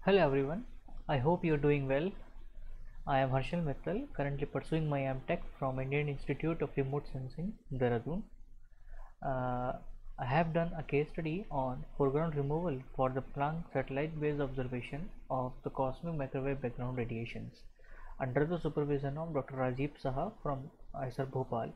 Hello everyone, I hope you're doing well. I am Harshal Mittal, currently pursuing my MTech from Indian Institute of Remote Sensing, Dehradun. Uh, I have done a case study on foreground removal for the Planck satellite-based observation of the cosmic microwave background radiations under the supervision of Dr. Rajiv Saha from IISER Bhopal.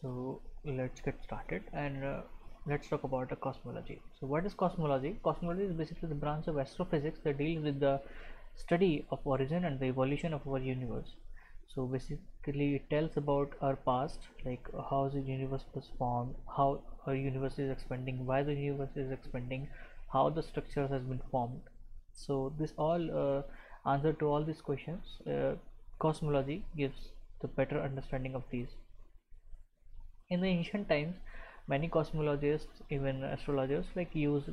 So let's get started and let's talk about the cosmology. So what is cosmology? Cosmology is basically the branch of astrophysics that deals with the study of origin and the evolution of our universe. So basically it tells about our past, like how the universe was formed, how our universe is expanding, why the universe is expanding, how the structures has been formed. So this all answer to all these questions. Cosmology gives the better understanding of these. In the ancient times, many cosmologists, even astrologers, like use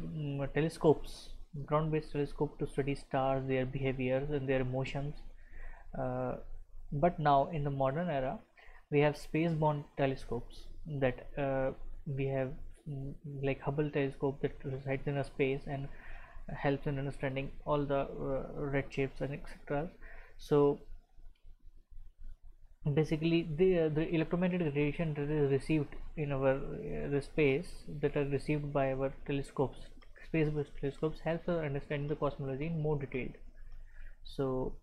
telescopes, ground-based telescope to study stars, their behaviors and their emotions. Uh, but now, in the modern era, we have space-borne telescopes that we have, like Hubble telescope that resides in a space and helps in understanding all the red shapes and etc. So basically the electromagnetic radiation that is received in our the space that are received by our telescopes, space-based telescopes, helps us understand the cosmology in more detail. So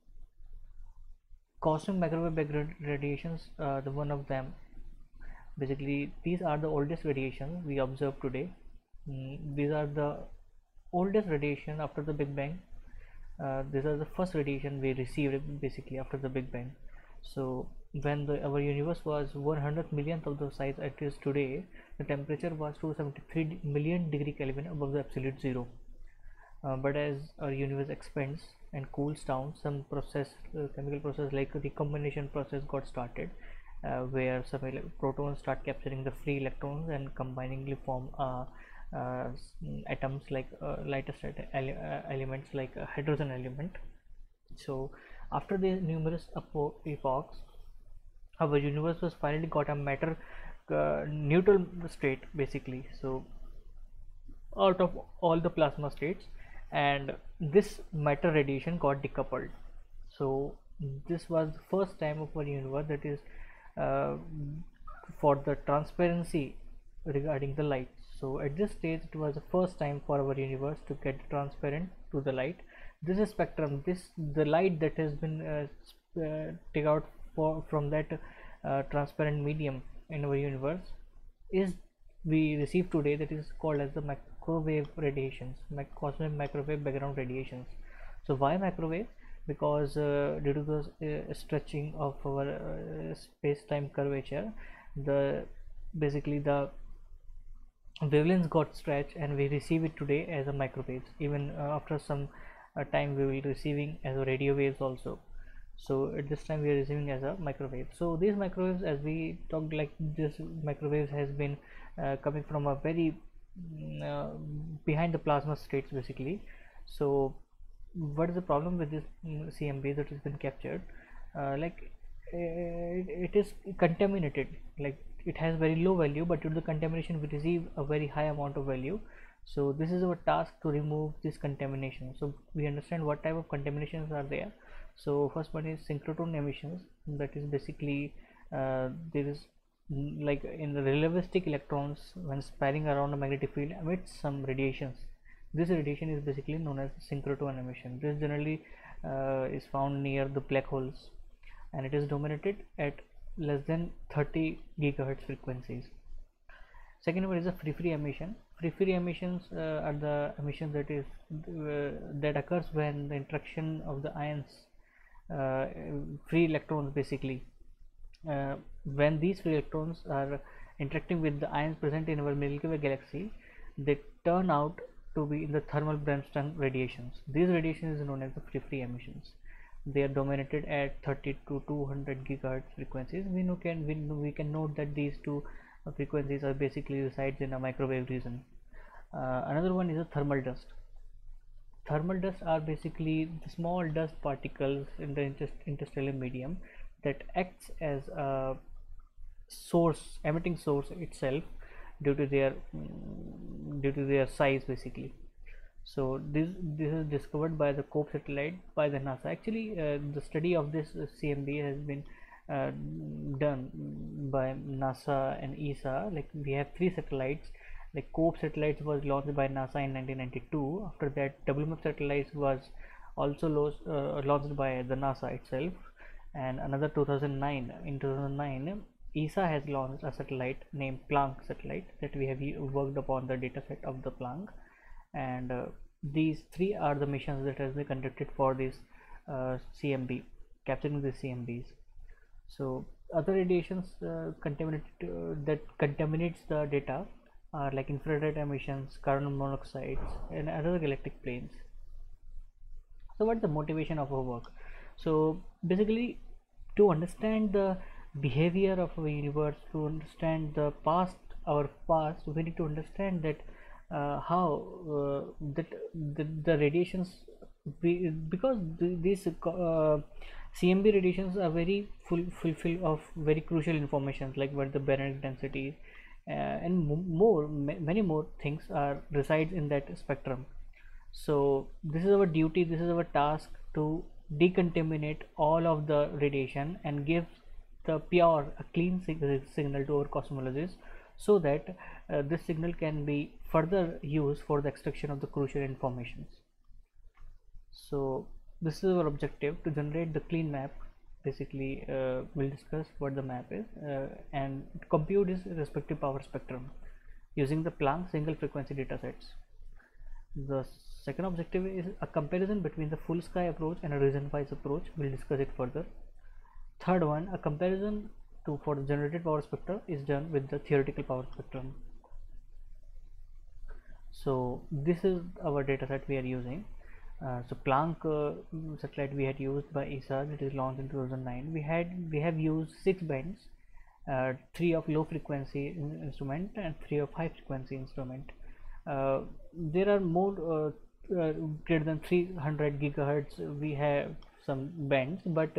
cosmic microwave background radiations, the one of them, basically these are the oldest radiations we observe today. These are the oldest radiation after the Big Bang. These are the first radiation we received basically after the Big Bang. So when our universe was 100 millionth of the size it is today, the temperature was 273 million degree Kelvin above the absolute zero. But as our universe expands and cools down, some chemical process like recombination process got started, where some protons start capturing the free electrons and combining to form atoms like lighter elements like a hydrogen element. So after these numerous epochs, our universe was finally got a matter neutral state basically. So out of all the plasma states, and this matter radiation got decoupled. So this was the first time of our universe that is uh, for the transparency regarding the light. So at this stage it was the first time for our universe to get transparent to the light. This is spectrum, this the light that has been take out from that transparent medium in our universe is we receive today, that is called as the microwave radiations, cosmic microwave background radiations. So why microwave? Because due to the stretching of our space-time curvature, the basically the wavelengths got stretched and we receive it today as a microwaves. Even after some time we will receiving as a radio waves also. So at this time we are receiving as a microwave. So these microwaves, as we talked, like this microwaves has been coming from a very behind the plasma states basically. So what is the problem with this CMB that has been captured? Like it is contaminated, like it has very low value, but due to the contamination we receive a very high amount of value. So this is our task to remove this contamination. So we understand what type of contaminations are there. So first one is synchrotron emissions, that is basically there is like in the relativistic electrons when spinning around a magnetic field emits some radiations. This radiation is basically known as synchrotron emission. This generally is found near the black holes, and it is dominated at less than 30 gigahertz frequencies. Second one is a free emission. Free emissions are the emissions that is that occurs when the interaction of the ions, uh, free electrons basically, when these free electrons are interacting with the ions present in our Milky Way galaxy, they turn out to be in the thermal Bremsstrahlung radiations. These radiations is known as the free emissions. They are dominated at 30 to 200 gigahertz frequencies. We can note that these two frequencies are basically resides in a microwave region. Another one is a thermal dust. Thermal dust are basically the small dust particles in the interstellar medium that acts as a emitting source itself due to their size basically. So this is discovered by the COPE satellite by the NASA. Actually, the study of this CMB has been uh, done by NASA and ESA. Like we have three satellites. Like COPE satellites was launched by NASA in 1992. After that, WMAP satellites was also launched by the NASA itself, and another 2009. In 2009, ESA has launched a satellite named Planck satellite that we have worked upon the dataset of the Planck, and these three are the missions that has been conducted for this CMB, capturing the CMBs. So other radiations that contaminates the data are like infrared emissions, carbon monoxide, and other galactic planes. So what's the motivation of our work? So basically, to understand the behavior of our universe, to understand our past, we need to understand that how that the radiations, because these CMB radiations are very fulfill of very crucial information, like what the baryon density and many more things are resides in that spectrum. So this is our duty, this is our task to decontaminate all of the radiation and give the pure a clean signal to our cosmologists, so that this signal can be further used for the extraction of the crucial informations. So this is our objective, to generate the clean map. Basically, we'll discuss what the map is and compute its respective power spectrum using the Planck single frequency datasets. The second objective is a comparison between the full sky approach and a region wise approach. We'll discuss it further. Third one, a comparison for the generated power spectrum is done with the theoretical power spectrum. So this is our data set we are using. So Planck satellite we had used by ESA, that is launched in 2009. We have used 6 bands, 3 of low frequency instrument and 3 of high frequency instrument. There are more greater than 300 gigahertz. We have some bands, but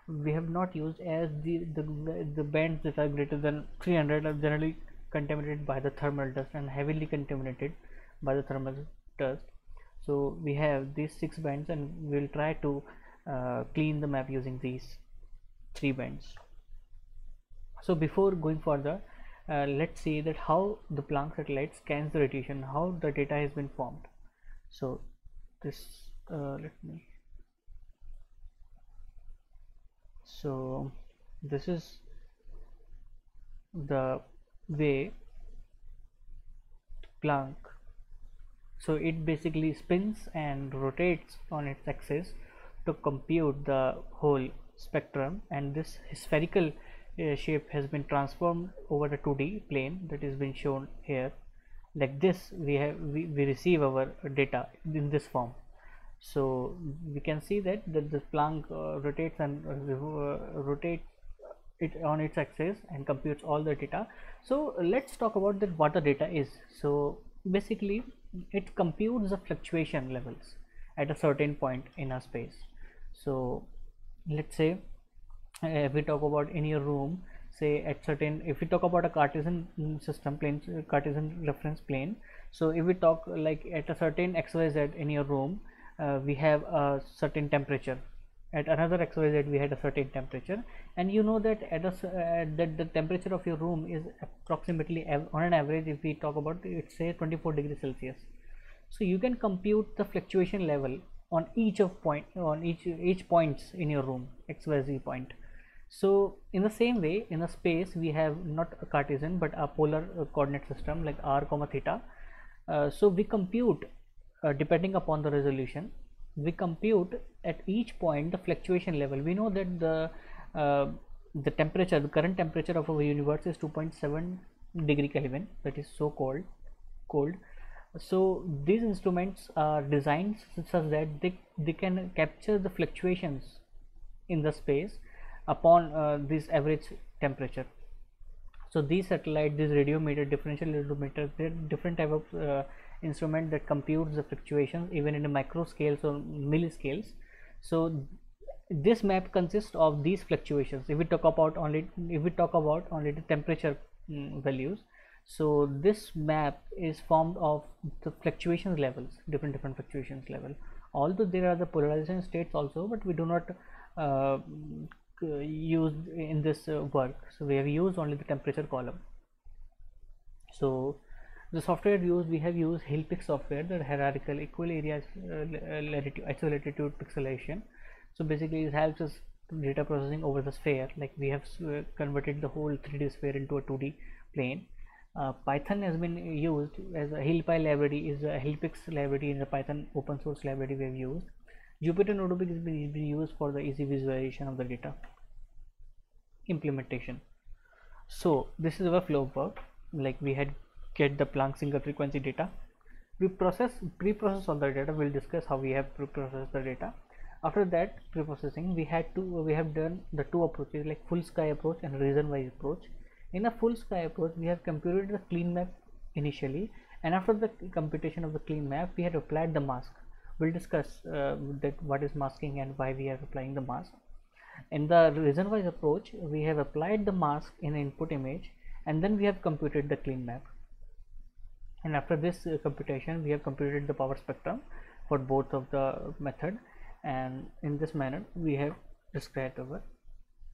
we have not used, as the bands that are greater than 300 are generally contaminated by the thermal dust and heavily contaminated by the thermal dust. So we have these 6 bands, and we'll try to clean the map using these 3 bands. So before going further, let's see that how the Planck satellite scans the radiation, how the data has been formed. So this so this is the way Planck, so it basically spins and rotates on its axis to compute the whole spectrum, and this spherical shape has been transformed over the 2D plane that is been shown here. Like this, we receive our data in this form. So we can see that the Planck rotates and rotates it on its axis and computes all the data. So let's talk about that, what the data is. So basically, it computes the fluctuation levels at a certain point in a space. So let's say if we talk about in your room, say at certain, if we talk about a Cartesian system plane, Cartesian reference plane. So if we talk like at a certain XYZ in your room, we have a certain temperature. At another XYZ we had a certain temperature, and you know that that the temperature of your room is approximately, on an average, if we talk about it, say 24 degrees Celsius. So you can compute the fluctuation level on each points in your room, XYZ point. So in the same way, in a space we have not a Cartesian but a polar coordinate system like r comma theta. So we compute depending upon the resolution, we compute at each point the fluctuation level. We know that the temperature, the current temperature of our universe is 2.7 degree Kelvin, that is so cold. So these instruments are designed such that they can capture the fluctuations in the space upon this average temperature. So these satellites, these radiometer, differential radiometer, they're different type of instrument that computes the fluctuations even in the micro scales or milliscales. So this map consists of these fluctuations. If we talk about only the temperature values, So this map is formed of the fluctuations levels, different fluctuations level. Although there are the polarization states also, but we do not uh, use in this work. So we have used only the temperature column. So the software used, we have used Hillpix software, the hierarchical equal areas latitude, isolatitude pixelation. So basically it helps us data processing over the sphere, like we have converted the whole 3D sphere into a 2D plane. Python has been used as a HillPy library, is a Hillpix library in the Python open source library we have used. Jupyter Notebook has been used for the easy visualization of the data implementation. So this is our flow of work. Like we had get the Planck single frequency data, we pre-process all the data. We'll discuss how we have pre-processed the data. After that pre-processing, we have done the two approaches, like full sky approach and region wise approach. In a full sky approach, we have computed the clean map initially, and after the computation of the clean map, we had applied the mask. We'll discuss that what is masking and why we are applying the mask. In the region wise approach, we have applied the mask in the input image, and then we have computed the clean map. And after this computation, we have computed the power spectrum for both of the method, and in this manner we have described our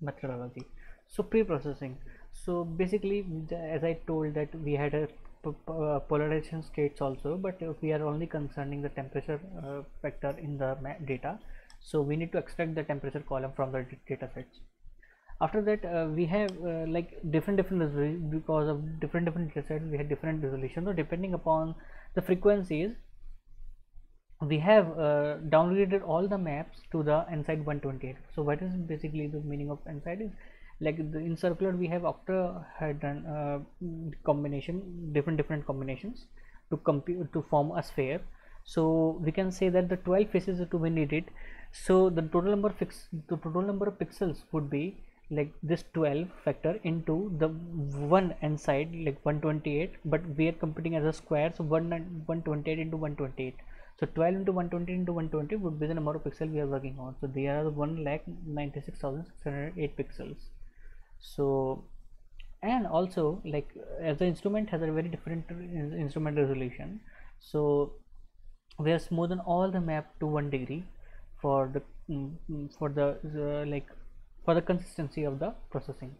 methodology. So pre-processing, so basically as I told that we had a polarization states also, but we are only concerning the temperature vector in the data, so we need to extract the temperature column from the data sets. After that we have like different because of different data sets, we had different resolution. So depending upon the frequencies, we have downgraded all the maps to the NSide 128. So what is basically the meaning of NSide is, like in circular we have octahedron combination, different combinations to compute to form a sphere. So we can say that the 12 faces to be needed. So the total number of pixels would be like this 12 factor into the one NSide, like 128, but we are computing as a square, so 128 into 128. So 12 into 120 into 120 would be the number of pixels we are working on. So they are 1,96,608 pixels. So, and also like as the instrument has a very different instrument resolution, so we have smoothen all the map to 1 degree for the for the consistency of the processing.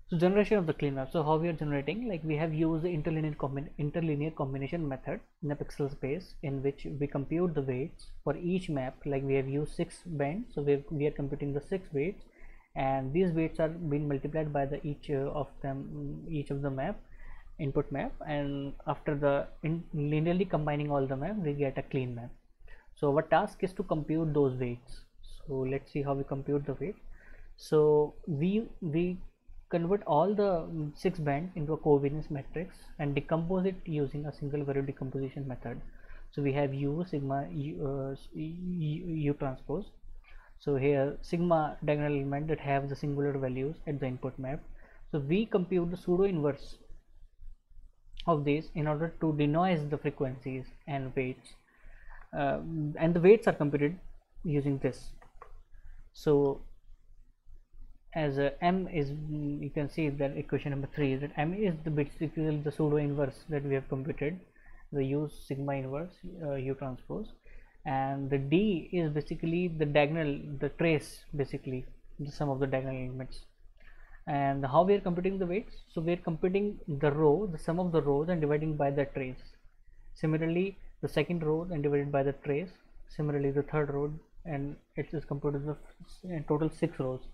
So generation of the clean map. So how we are generating, like we have used the interlinear combination method in the pixel space, in which we compute the weights for each map. Like we have used 6 bands, so we are computing the 6 weights, and these weights are being multiplied by the each of the map input map, and after the linearly combining all the map, we get a clean map. So our task is to compute those weights. So let's see how we compute the weight. So we convert all the 6 bands into a covariance matrix and decompose it using a single value decomposition method. So we have U sigma U transpose. So here sigma diagonal element that have the singular values at the input map. So we compute the pseudo inverse of this in order to denoise the frequencies and weights, and the weights are computed using this. So as m is, you can see that equation number 3 is that m is basically the pseudo inverse that we have computed, the U sigma inverse U transpose, and the d is basically the diagonal, the trace, basically the sum of the diagonal elements. And how we are computing the weights, so we are computing the row, the sum of the rows, and dividing by the trace. Similarly the second row and divided by the trace, similarly the third row, and it is computed the total 6 rows.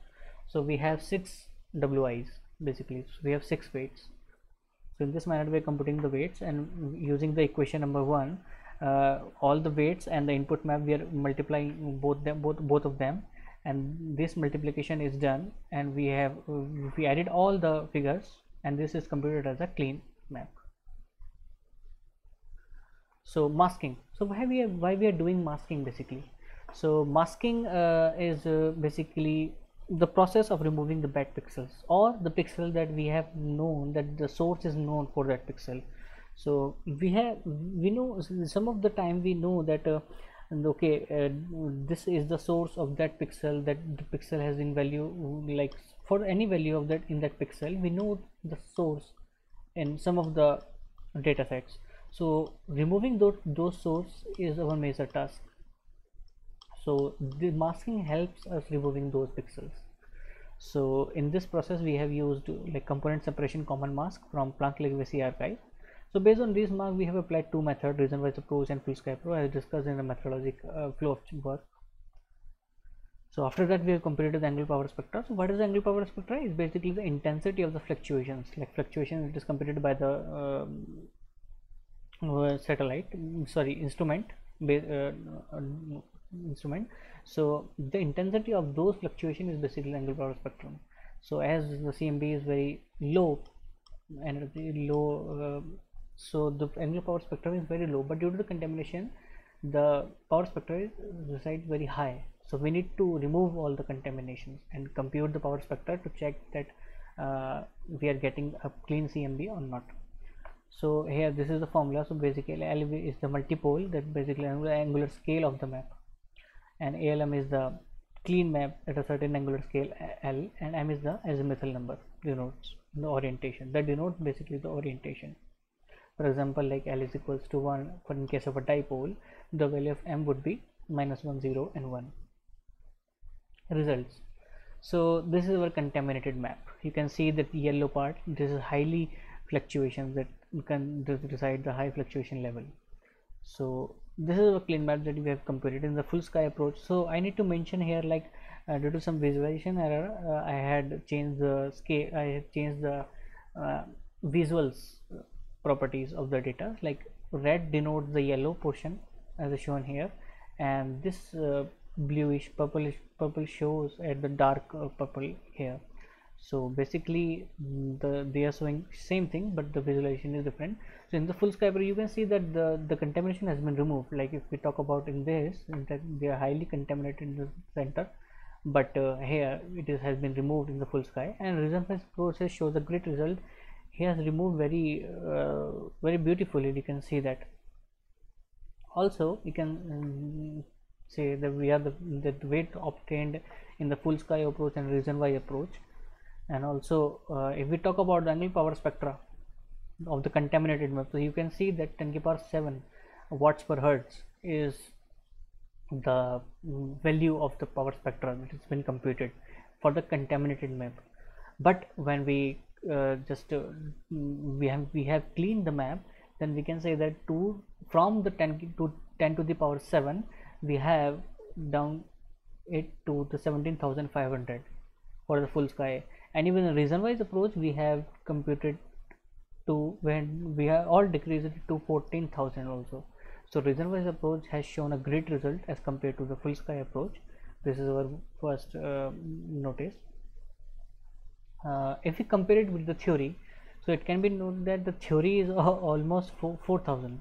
So we have 6 WIs basically, so we have 6 weights. So in this manner we are computing the weights, and using the equation number 1, all the weights and the input map, we are multiplying both of them, and this multiplication is done, and we added all the figures, and this is computed as a clean map. So masking, so why we are doing masking basically. So masking is basically the process of removing the bad pixels, or the pixel that we have known that the source is known for that pixel. So we know some of the time we know that this is the source of that pixel, that the pixel has in value, like for any value of that in that pixel, we know the source in some of the data sets. So removing those source is our major task. So the masking helps us removing those pixels. So in this process we have used like component separation common mask from Planck Legacy archive. So based on this mark we have applied two methods, region wise approach and full sky approach, as discussed in the methodologic flow of work. So after that we have completed the angular power spectra. So what is the angular power spectra? Is basically the intensity of the fluctuations. Like fluctuations, it is computed by the instrument instrument. So the intensity of those fluctuation is basically angular power spectrum. So as the CMB is very low energy so the angular power spectrum is very low, but due to the contamination the power spectra resides very high. So we need to remove all the contaminations and compute the power spectra to check that we are getting a clean CMB or not. So here this is the formula. So basically LV is the multipole, that basically angular scale of the map, and ALM is the clean map at a certain angular scale L, and M is the azimuthal number, denotes the orientation, that denotes basically the orientation. For example, like L is equals to 1 for in case of a dipole, the value of M would be -1, 0 and 1. Results. So this is our contaminated map. You can see that yellow part, this is highly fluctuations that can decide the high fluctuation level. So this is a clean map that we have computed in the full sky approach. So I need to mention here, like due to some visualization error, I had changed the scale, I have changed the visuals properties of the data. Like red denotes the yellow portion as shown here, and this bluish purple shows at the dark purple here. So basically they are showing same thing, but the visualization is different. So in the full sky you can see that the contamination has been removed. Like if we talk about in this, in fact they are highly contaminated in the center, but here has been removed in the full sky, and region-wise process shows a great result. He has removed very beautifully. You can see that. Also you can say that we have the weight obtained in the full sky approach and region-wise approach. And also if we talk about the angular power spectra of the contaminated map, so you can see that 10⁻⁷ watts per hertz is the value of the power spectra that has been computed for the contaminated map. But when we we have cleaned the map, then we can say that from the 10 to the power 7 we have down it to the 17,500 for the full sky. And even the region wise approach we have computed to, when we have all decreased it to 14,000 also. So region wise approach has shown a great result as compared to the full sky approach. This is our first notice. If we compare it with the theory, so it can be noted that the theory is almost 4,000,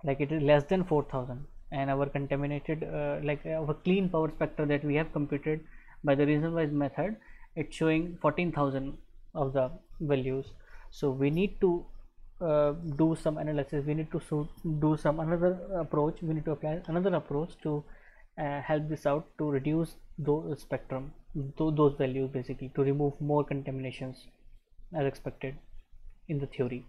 like it is less than 4,000, and our contaminated like our clean power spectra that we have computed by the region wise method, it's showing 14,000 of the values. So we need to do some analysis, we need to do some another approach, we need to apply another approach to help this out, to reduce those spectrum, those values, basically to remove more contaminations as expected in the theory.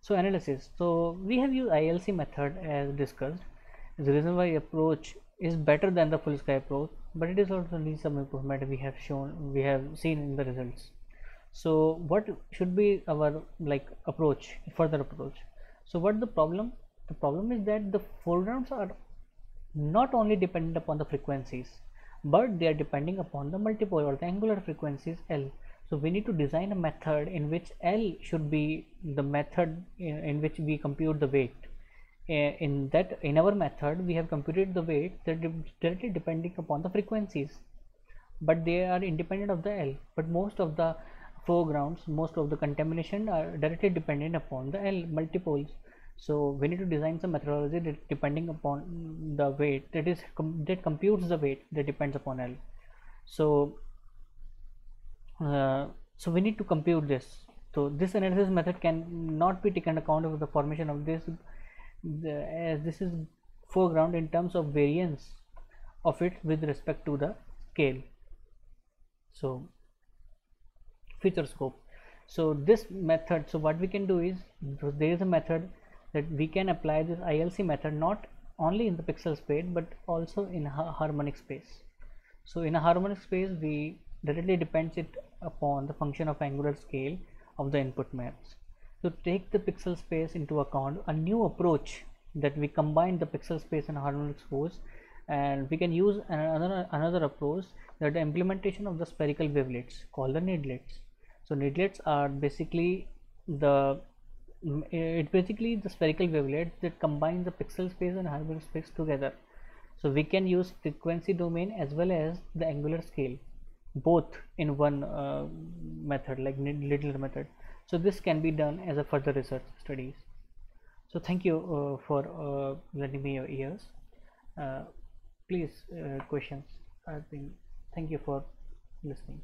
So analysis, so we have used ILC method as discussed. The reason why approach is better than the full sky approach, but it is also needs some improvement. We have seen in the results. So what should be our further approach? So what the problem is that the foregrounds are not only dependent upon the frequencies, but they are depending upon the multipole or the angular frequencies L. So we need to design a method in which L should be the method in which we compute the weight. In our method we have computed the weight that directly depending upon the frequencies, but they are independent of the L. But most of the foregrounds, most of the contamination are directly dependent upon the L multipoles. So we need to design some methodology that depending upon the weight, that computes the weight that depends upon L. So so we need to compute this. So this analysis method can not be taken account of the formation of this, as this is foreground in terms of variance of it with respect to the scale. So feature scope. So this method, so what we can do is, there is a method that we can apply this ILC method not only in the pixel space but also in harmonic space. So in a harmonic space, we directly depends it upon the function of angular scale of the input maps. To take the pixel space into account, a new approach that we combine the pixel space and harmonic space, and we can use another approach, that the implementation of the spherical wavelets called the needlets. So needlets are basically the the spherical wavelets that combine the pixel space and harmonic space together. So we can use frequency domain as well as the angular scale both in one method, like Littler method. So this can be done as a further research studies. So thank you for lending me your ears. Please questions. I think thank you for listening.